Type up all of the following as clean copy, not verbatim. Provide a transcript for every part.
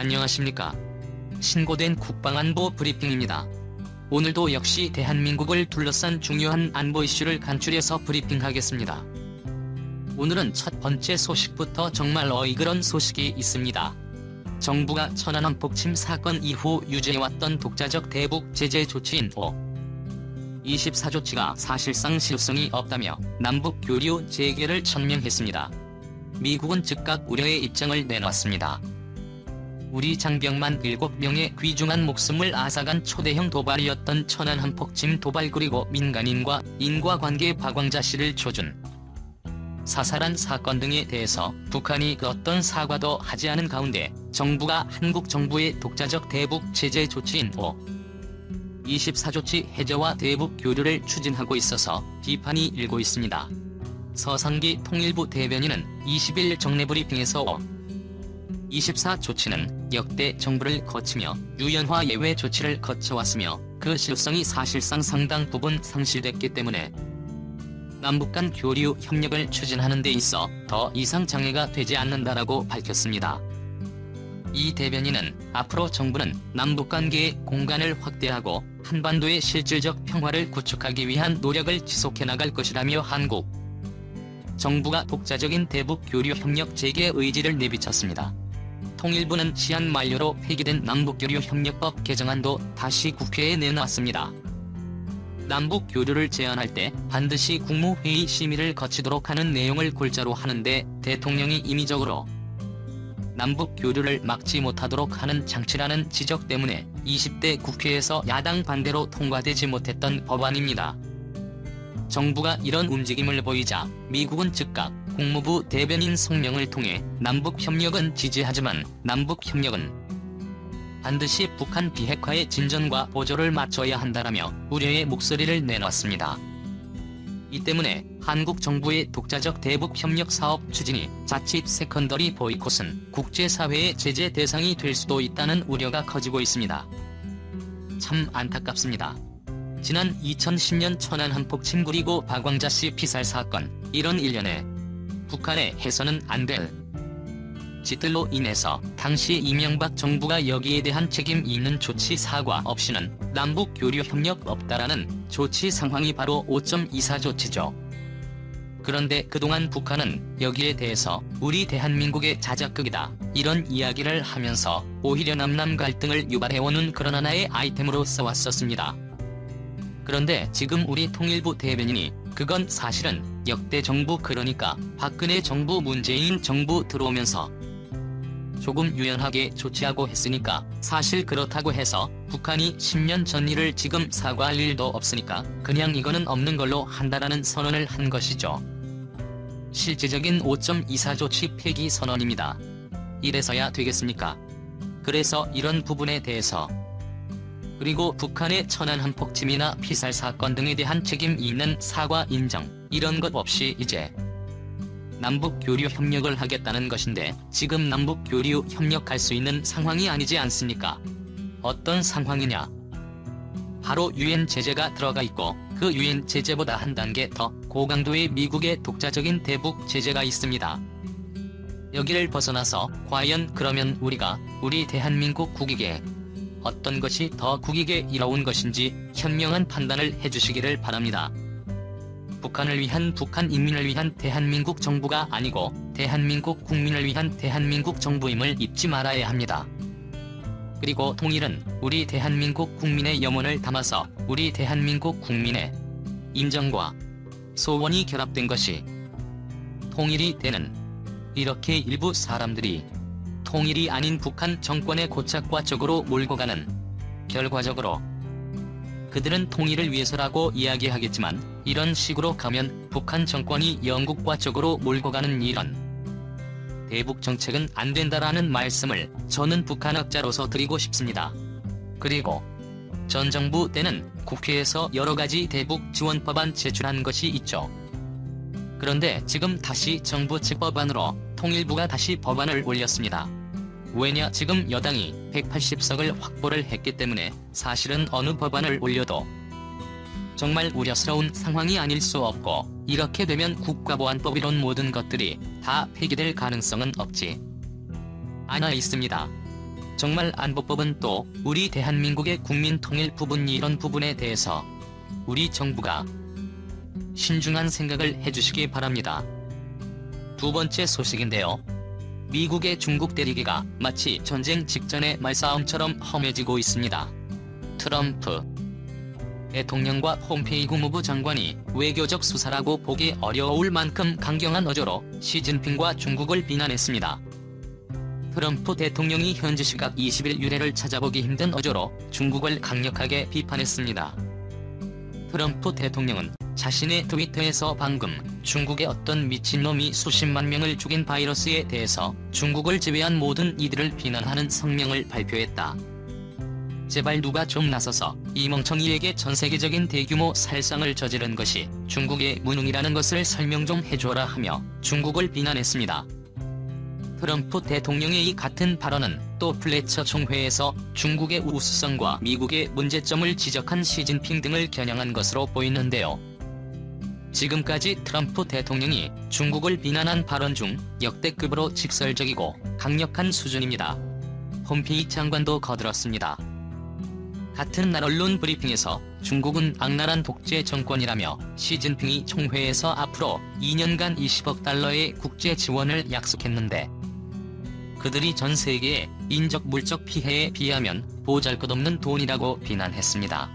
안녕하십니까. 신고된 국방안보 브리핑입니다. 오늘도 역시 대한민국을 둘러싼 중요한 안보 이슈를 간추려서 브리핑하겠습니다. 오늘은 첫 번째 소식부터 정말 어이그런 소식이 있습니다. 정부가 천안 한폭침 사건 이후 유지해왔던 독자적 대북 제재 조치인 24조치가 사실상 실효성이 없다며 남북 교류 재개를 천명했습니다. 미국은 즉각 우려의 입장을 내놨습니다. 우리 장병만 7명의 귀중한 목숨을 앗아간 초대형 도발이었던 천안 한폭침 도발, 그리고 민간인과 인과관계 박왕자씨를 조준, 사살한 사건 등에 대해서 북한이 그 어떤 사과도 하지 않은 가운데 정부가 한국 정부의 독자적 대북 제재 조치인 24조치 해제와 대북 교류를 추진하고 있어서 비판이 일고 있습니다. 서상기 통일부 대변인은 20일 정례 브리핑에서 24조치는 역대 정부를 거치며 유연화 예외 조치를 거쳐왔으며 그 실효성이 사실상 상당 부분 상실됐기 때문에 남북 간 교류 협력을 추진하는 데 있어 더 이상 장애가 되지 않는다라고 밝혔습니다. 이 대변인은 앞으로 정부는 남북 관계의 공간을 확대하고 한반도의 실질적 평화를 구축하기 위한 노력을 지속해 나갈 것이라며 한국 정부가 독자적인 대북 교류 협력 재개 의지를 내비쳤습니다. 통일부는 시한 만료로 폐기된 남북교류협력법 개정안도 다시 국회에 내놨습니다. 남북 교류를 제한할 때 반드시 국무회의 심의를 거치도록 하는 내용을 골자로 하는데 대통령이 임의적으로 남북 교류를 막지 못하도록 하는 장치라는 지적 때문에 20대 국회에서 야당 반대로 통과되지 못했던 법안입니다. 정부가 이런 움직임을 보이자 미국은 즉각 국무부 대변인 성명을 통해 남북협력은 지지하지만 남북협력은 반드시 북한 비핵화의 진전과 보조를 맞춰야 한다라며 우려의 목소리를 내놨습니다. 이 때문에 한국 정부의 독자적 대북협력 사업 추진이 자칫 세컨더리 보이콧은 국제사회의 제재 대상이 될 수도 있다는 우려가 커지고 있습니다. 참 안타깝습니다. 지난 2010년 천안 한폭침 그리고 박왕자씨 피살 사건, 이런 일련의 북한의 해서는 안 될 짓들로 인해서 당시 이명박 정부가 여기에 대한 책임 있는 조치 사과 없이는 남북 교류 협력 없다라는 조치 상황이 바로 5.24조치죠. 그런데 그동안 북한은 여기에 대해서 우리 대한민국의 자작극이다, 이런 이야기를 하면서 오히려 남남 갈등을 유발해오는 그런 하나의 아이템으로 써왔었습니다. 그런데 지금 우리 통일부 대변인이 그건 사실은 역대 정부, 그러니까 박근혜 정부, 문재인 정부 들어오면서 조금 유연하게 조치하고 했으니까 사실 그렇다고 해서 북한이 10년 전 일을 지금 사과할 일도 없으니까 그냥 이거는 없는 걸로 한다라는 선언을 한 것이죠. 실질적인 5.24조치 폐기 선언입니다. 이래서야 되겠습니까? 그래서 이런 부분에 대해서, 그리고 북한의 천안 한폭침이나 피살 사건 등에 대한 책임 있는 사과 인정, 이런 것 없이 이제 남북 교류 협력을 하겠다는 것인데 지금 남북 교류 협력할 수 있는 상황이 아니지 않습니까? 어떤 상황이냐? 바로 유엔 제재가 들어가 있고 그 유엔 제재보다 한 단계 더 고강도의 미국의 독자적인 대북 제재가 있습니다. 여기를 벗어나서 과연 그러면 우리 대한민국 국익에 어떤 것이 더 국익에 이로운 것인지 현명한 판단을 해주시기를 바랍니다. 북한을 위한, 북한 인민을 위한 대한민국 정부가 아니고 대한민국 국민을 위한 대한민국 정부임을 잊지 말아야 합니다. 그리고 통일은 우리 대한민국 국민의 염원을 담아서 우리 대한민국 국민의 인정과 소원이 결합된 것이 통일이 되는, 이렇게 일부 사람들이 통일이 아닌 북한 정권의 고착과 쪽으로 몰고 가는, 결과적으로 그들은 통일을 위해서라고 이야기하겠지만 이런 식으로 가면 북한 정권이 영국과 쪽으로 몰고 가는 이런 대북 정책은 안 된다라는 말씀을 저는 북한학자로서 드리고 싶습니다. 그리고 전 정부 때는 국회에서 여러가지 대북 지원 법안 제출한 것이 있죠. 그런데 지금 다시 정부 측 법안으로 통일부가 다시 법안을 올렸습니다. 왜냐, 지금 여당이 180석을 확보를 했기 때문에 사실은 어느 법안을 올려도 정말 우려스러운 상황이 아닐 수 없고, 이렇게 되면 국가보안법 이런 모든 것들이 다 폐기될 가능성은 없지 않아 있습니다. 정말 안보법은 또 우리 대한민국의 국민 통일 부분 이런 부분에 대해서 우리 정부가 신중한 생각을 해주시기 바랍니다. 두 번째 소식인데요. 미국의 중국 대리기가 마치 전쟁 직전의 말싸움처럼 험해지고 있습니다. 트럼프 대통령과 폼페이 국무부 장관이 외교적 수사라고 보기 어려울 만큼 강경한 어조로 시진핑과 중국을 비난했습니다. 트럼프 대통령이 현지 시각 20일 유례를 찾아보기 힘든 어조로 중국을 강력하게 비판했습니다. 트럼프 대통령은 자신의 트위터에서 방금 중국의 어떤 미친놈이 수십만 명을 죽인 바이러스에 대해서 중국을 제외한 모든 이들을 비난하는 성명을 발표했다. 제발 누가 좀 나서서 이 멍청이에게 전세계적인 대규모 살상을 저지른 것이 중국의 무능이라는 것을 설명 좀 해줘라 하며 중국을 비난했습니다. 트럼프 대통령의 이 같은 발언은 또 플래처 총회에서 중국의 우수성과 미국의 문제점을 지적한 시진핑 등을 겨냥한 것으로 보이는데요. 지금까지 트럼프 대통령이 중국을 비난한 발언 중 역대급으로 직설적이고 강력한 수준입니다. 폼페이 장관도 거들었습니다. 같은 날 언론 브리핑에서 중국은 악랄한 독재 정권이라며 시진핑이 총회에서 앞으로 2년간 20억 달러의 국제 지원을 약속했는데 그들이 전 세계의 인적 물적 피해에 비하면 보잘것없는 돈이라고 비난했습니다.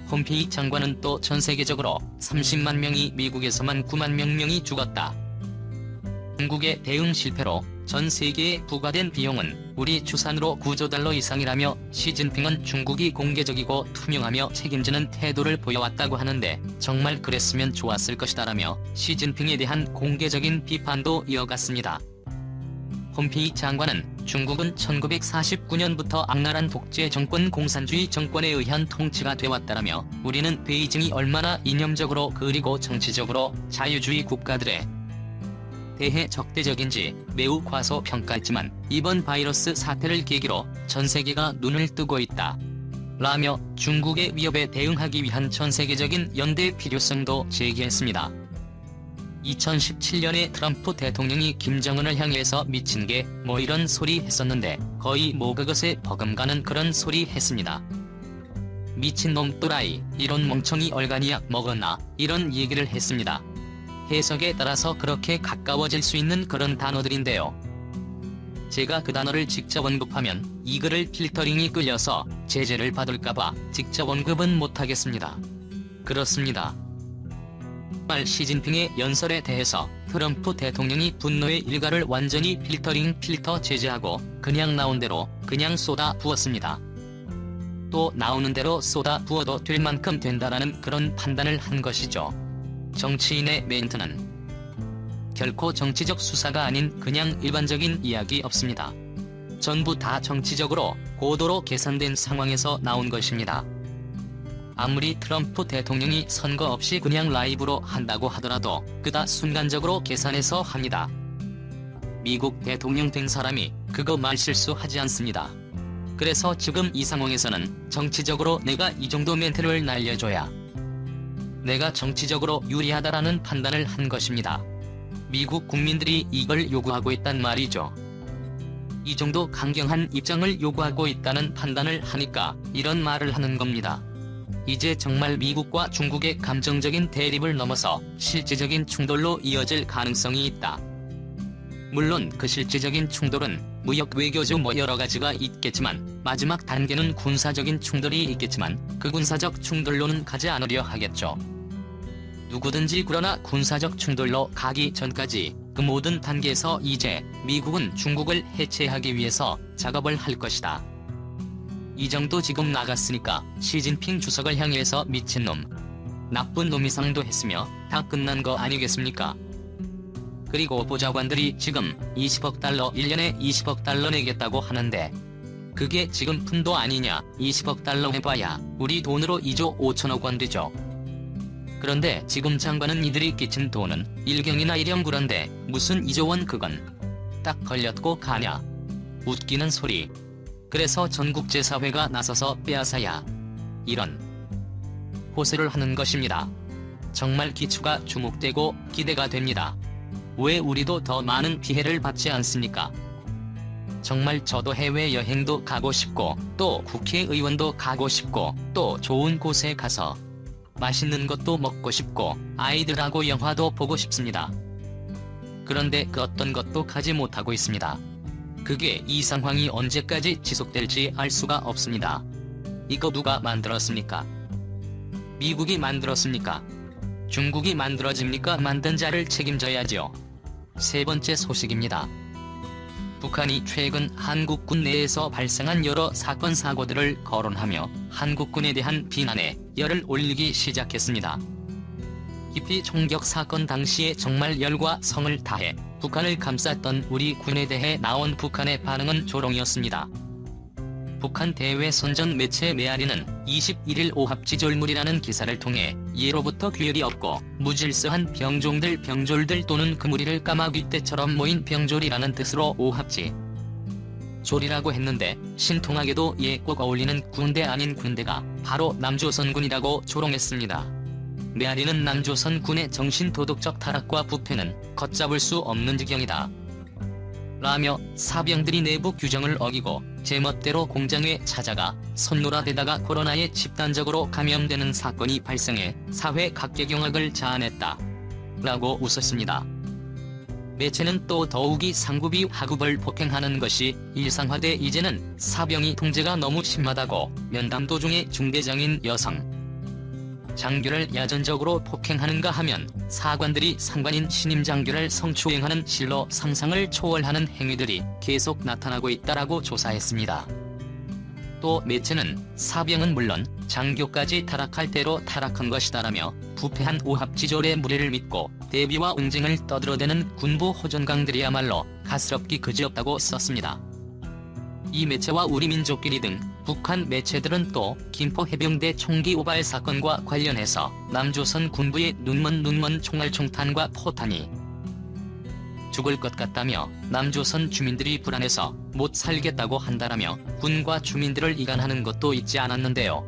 폼페이 장관은 또 전 세계적으로 30만 명이 미국에서만 9만 명이 죽었다. 중국의 대응 실패로 전 세계에 부과된 비용은 우리 추산으로 9조 달러 이상이라며 시진핑은 중국이 공개적이고 투명하며 책임지는 태도를 보여왔다고 하는데 정말 그랬으면 좋았을 것이다라며 시진핑에 대한 공개적인 비판도 이어갔습니다. 폼페이 장관은 중국은 1949년부터 악랄한 독재 정권 공산주의 정권에 의한 통치가 되었다라며 우리는 베이징이 얼마나 이념적으로 그리고 정치적으로 자유주의 국가들에 대해 적대적인지 매우 과소평가했지만 이번 바이러스 사태를 계기로 전 세계가 눈을 뜨고 있다. 라며 중국의 위협에 대응하기 위한 전 세계적인 연대의 필요성도 제기했습니다. 2017년에 트럼프 대통령이 김정은을 향해서 미친 게 뭐 이런 소리 했었는데 거의 뭐 그것에 버금가는 그런 소리 했습니다. 미친놈 또라이 이런 멍청이 얼간이약 먹었나 이런 얘기를 했습니다. 해석에 따라서 그렇게 가까워질 수 있는 그런 단어들인데요. 제가 그 단어를 직접 언급하면 이 글을 필터링이 끌려서 제재를 받을까봐 직접 언급은 못하겠습니다. 그렇습니다. 말 시진핑의 연설에 대해서 트럼프 대통령이 분노의 일가를 완전히 필터 제재하고 그냥 나온 대로 그냥 쏟아 부었습니다. 또 나오는 대로 쏟아 부어도 될 만큼 된다라는 그런 판단을 한 것이죠. 정치인의 멘트는 결코 정치적 수사가 아닌 그냥 일반적인 이야기 없습니다. 전부 다 정치적으로 고도로 계산된 상황에서 나온 것입니다. 아무리 트럼프 대통령이 선거 없이 그냥 라이브로 한다고 하더라도 그다 순간적으로 계산해서 합니다. 미국 대통령 된 사람이 그거 말실수하지 않습니다. 그래서 지금 이 상황에서는 정치적으로 내가 이 정도 멘트를 날려줘야 내가 정치적으로 유리하다라는 판단을 한 것입니다. 미국 국민들이 이걸 요구하고 있단 말이죠. 이 정도 강경한 입장을 요구하고 있다는 판단을 하니까 이런 말을 하는 겁니다. 이제 정말 미국과 중국의 감정적인 대립을 넘어서 실질적인 충돌로 이어질 가능성이 있다. 물론 그 실질적인 충돌은 무역 외교적 뭐 여러 가지가 있겠지만 마지막 단계는 군사적인 충돌이 있겠지만 그 군사적 충돌로는 가지 않으려 하겠죠. 누구든지 그러나 군사적 충돌로 가기 전까지 그 모든 단계에서 이제 미국은 중국을 해체하기 위해서 작업을 할 것이다. 이 정도 지금 나갔으니까 시진핑 주석을 향해서 미친놈, 나쁜 놈 이상도 했으며 다 끝난 거 아니겠습니까? 그리고 보좌관들이 지금 20억 달러 1년에 20억 달러 내겠다고 하는데 그게 지금 푼도 아니냐. 20억 달러 해봐야 우리 돈으로 2조 5천억 원 되죠. 그런데 지금 장관은 이들이 끼친 돈은 일경이나 일영구런데 무슨 2조 원 그건 딱 걸렸고 가냐. 웃기는 소리. 그래서 전국제사회가 나서서 빼앗아야 이런 호소를 하는 것입니다. 정말 기추가 주목되고 기대가 됩니다. 왜 우리도 더 많은 피해를 받지 않습니까? 정말 저도 해외여행도 가고 싶고 또 국회의원도 가고 싶고 또 좋은 곳에 가서 맛있는 것도 먹고 싶고 아이들하고 영화도 보고 싶습니다. 그런데 그 어떤 것도 가지 못하고 있습니다. 그게 이 상황이 언제까지 지속될지 알 수가 없습니다. 이거 누가 만들었습니까? 미국이 만들었습니까? 중국이 만들어집니까? 만든 자를 책임져야죠. 세 번째 소식입니다. 북한이 최근 한국군 내에서 발생한 여러 사건 사고들을 거론하며 한국군에 대한 비난에 열을 올리기 시작했습니다. 기피 총격 사건 당시에 정말 열과 성을 다해 북한을 감쌌던 우리 군에 대해 나온 북한의 반응은 조롱이었습니다. 북한 대외선전 매체 메아리는 21일 오합지졸물이라는 기사를 통해 예로부터 규율이 없고 무질서한 병졸들 또는 그 무리를 까마귀 떼처럼 모인 병졸이라는 뜻으로 오합지 졸이라고 했는데 신통하게도 예 꼭 어울리는 군대 아닌 군대가 바로 남조선군이라고 조롱했습니다. 메아리는 남조선군의 정신도덕적 타락과 부패는 걷잡을 수 없는 지경이다 라며 사병들이 내부 규정을 어기고 제멋대로 공장에 찾아가 선노라대다가 코로나에 집단적으로 감염되는 사건이 발생해 사회 각계경악을 자아냈다 라고 웃었습니다. 매체는 또 더욱이 상급이 하급을 폭행하는 것이 일상화돼 이제는 사병이 통제가 너무 심하다고 면담 도중에 중대장인 여성 장교를 야전적으로 폭행하는가 하면 사관들이 상관인 신임 장교를 성추행하는 실로 상상을 초월하는 행위들이 계속 나타나고 있다라고 조사했습니다. 또 매체는 사병은 물론 장교까지 타락할 대로 타락한 것이다라며 부패한 오합지졸의 무례를 믿고 대비와 응징을 떠들어대는 군부 호전강들이야말로 가스럽기 그지없다고 썼습니다. 이 매체와 우리민족끼리 등 북한 매체들은 또 김포 해병대 총기 오발 사건과 관련해서 남조선 군부의 눈먼 총알총탄과 포탄이 죽을 것 같다며 남조선 주민들이 불안해서 못 살겠다고 한다라며 군과 주민들을 이간하는 것도 잊지 않았는데요.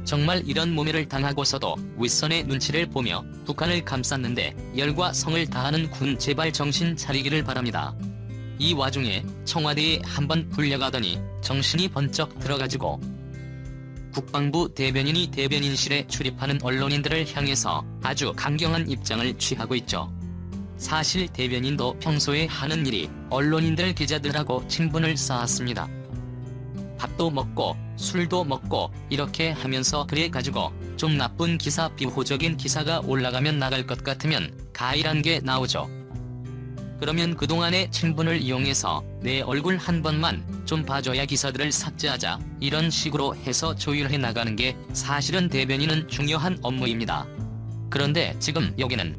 정말 이런 모멸을 당하고서도 윗선의 눈치를 보며 북한을 감쌌는데 열과 성을 다하는 군 제발 정신 차리기를 바랍니다. 이 와중에 청와대에 한번 불려가더니 정신이 번쩍 들어가지고 국방부 대변인이 대변인실에 출입하는 언론인들을 향해서 아주 강경한 입장을 취하고 있죠. 사실 대변인도 평소에 하는 일이 언론인들 기자들하고 친분을 쌓았습니다. 밥도 먹고 술도 먹고 이렇게 하면서 그래가지고 좀 나쁜 기사 비호적인 기사가 올라가면 나갈 것 같으면 가일한 게 나오죠. 그러면 그동안의 친분을 이용해서 내 얼굴 한 번만 좀 봐줘야 기사들을 삭제하자 이런 식으로 해서 조율해 나가는 게 사실은 대변인은 중요한 업무입니다. 그런데 지금 여기는